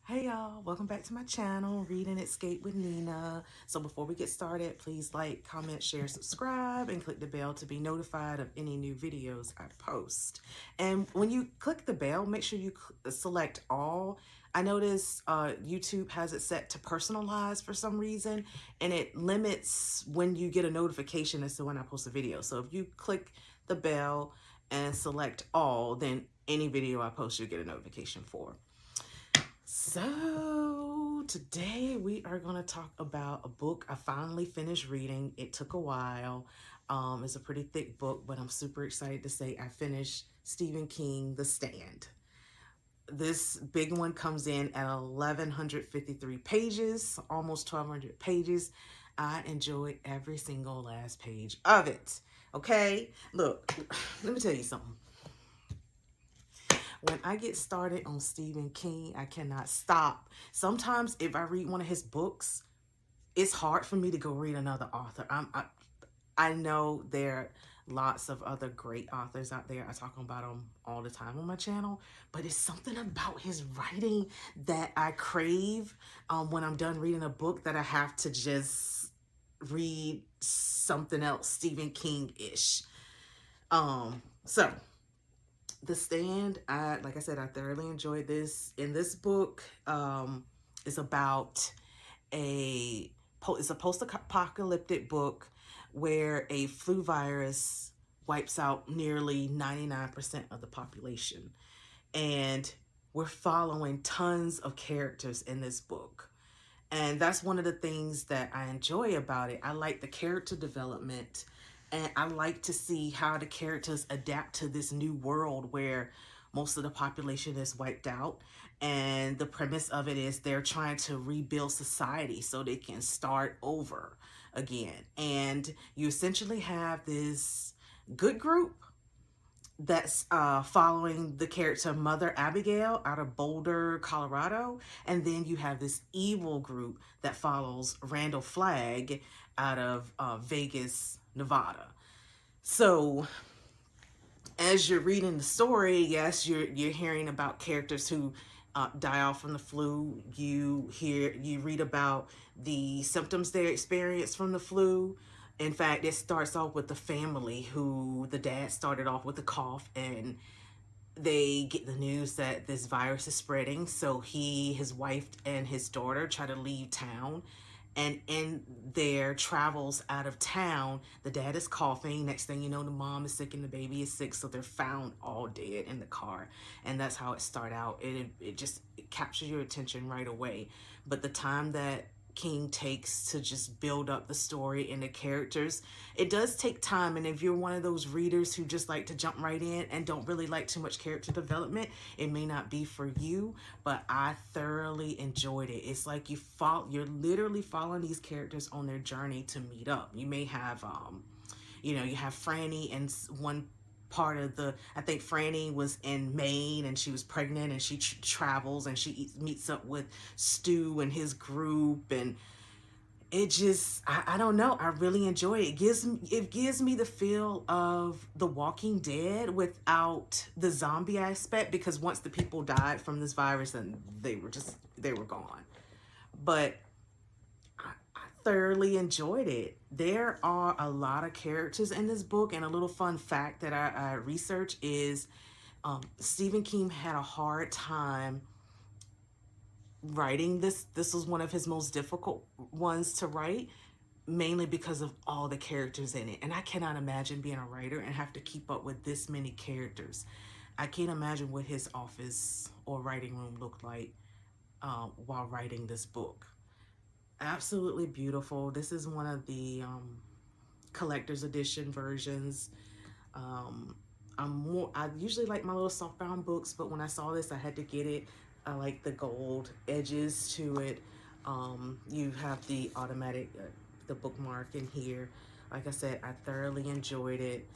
Hey y'all, welcome back to my channel, Read and Escape with Nina. So before we get started, please like, comment, share, subscribe, and click the bell to be notified of any new videos I post. And when you click the bell, make sure you select all. I notice YouTube has it set to personalize for some reason, and it limits when you get a notification as to when I post a video. So if you click the bell and select all, then any video I post, you'll get a notification for. So today we are going to talk about a book I finally finished reading. It took a while. It's a pretty thick book, but I'm super excited to say I finished Stephen King, The Stand. This big one comes in at 1,153 pages, almost 1,200 pages. I enjoyed every single last page of it. Okay, look, let me tell you something. When I get started on Stephen King, I cannot stop. Sometimes if I read one of his books, it's hard for me to go read another author. I know there are lots of other great authors out there. I talk about them all the time on my channel, but it's something about his writing that I crave when I'm done reading a book that I have to just read something else Stephen King-ish. So The Stand, like I said, I thoroughly enjoyed this. In this book, it's about it's a post-apocalyptic book where a flu virus wipes out nearly 99% of the population. And we're following tons of characters in this book. And that's one of the things that I enjoy about it. I like the character development, and I like to see how the characters adapt to this new world where most of the population is wiped out. And the premise of it is they're trying to rebuild society so they can start over again. And you essentially have this good group that's following the character Mother Abigail out of Boulder, Colorado. And then you have this evil group that follows Randall Flagg out of Vegas, Nevada. So as you're reading the story, yes, you're hearing about characters who die off from the flu. You read about the symptoms they experience from the flu. In fact, it starts off with the family who the dad started off with a cough, and they get the news that this virus is spreading. So his wife, and his daughter try to leave town. And in their travels out of town, the dad is coughing. Next thing you know, the mom is sick and the baby is sick. So they're found all dead in the car. And that's how it started out. It captures your attention right away. But the time that King takes to just build up the story and the characters, it does take time. And if you're one of those readers who just like to jump right in and don't really like too much character development, it may not be for you. But I thoroughly enjoyed it. It's like you're literally following these characters on their journey to meet up. You may have you have Franny and one part of I think Franny was in Maine and she was pregnant, and she travels and she meets up with Stu and his group. And it just, I don't know, I really enjoy it. It gives me the feel of The Walking Dead without the zombie aspect, because once the people died from this virus, and they were gone. But I thoroughly enjoyed it. There are a lot of characters in this book, and a little fun fact that I researched is Stephen King had a hard time writing this. This was one of his most difficult ones to write, mainly because of all the characters in it. And I cannot imagine being a writer and have to keep up with this many characters. I can't imagine what his office or writing room looked like while writing this book. Absolutely beautiful. This is one of the collector's edition versions. I usually like my little softbound books, but when I saw this, I had to get it. I like the gold edges to it. You have the automatic, the bookmark in here. Like I said, I thoroughly enjoyed it.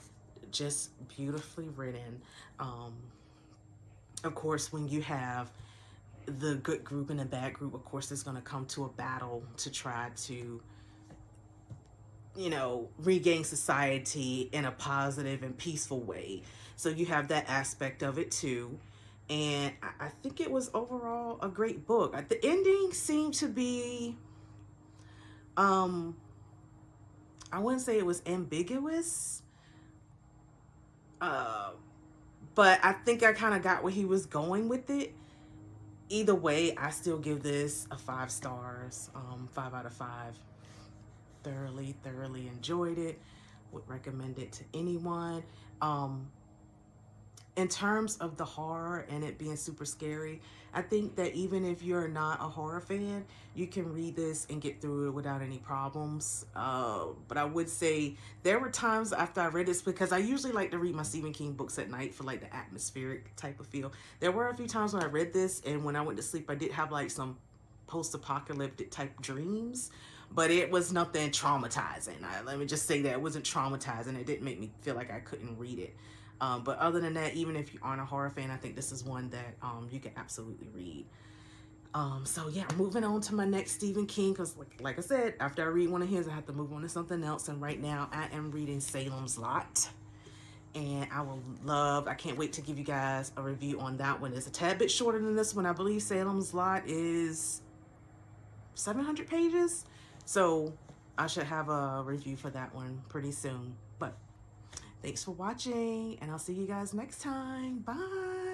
Just beautifully written. Of course, when you have the good group and the bad group, of course, it's going to come to a battle to try to, regain society in a positive and peaceful way. So you have that aspect of it too. And I think it was overall a great book. The ending seemed to be, I wouldn't say it was ambiguous, uh, but I think I kind of got where he was going with it. Either way, I still give this a 5 stars, 5 out of 5. Thoroughly enjoyed it. Would recommend it to anyone. In terms of the horror and it being super scary, I think that even if you're not a horror fan, you can read this and get through it without any problems. But I would say there were times after I read this, because I usually like to read my Stephen King books at night for like the atmospheric type of feel. There were a few times when I read this and when I went to sleep, I did have like some post-apocalyptic type dreams, but it was nothing traumatizing. Let me just say that it wasn't traumatizing. It didn't make me feel like I couldn't read it. But other than that, even if you aren't a horror fan, I think this is one that you can absolutely read. So yeah, moving on to my next Stephen King, because like I said, after I read one of his, I have to move on to something else. And right now I am reading Salem's Lot. And I can't wait to give you guys a review on that one. It's a tad bit shorter than this one. I believe Salem's Lot is 700 pages. So I should have a review for that one pretty soon. But thanks for watching, and I'll see you guys next time. Bye.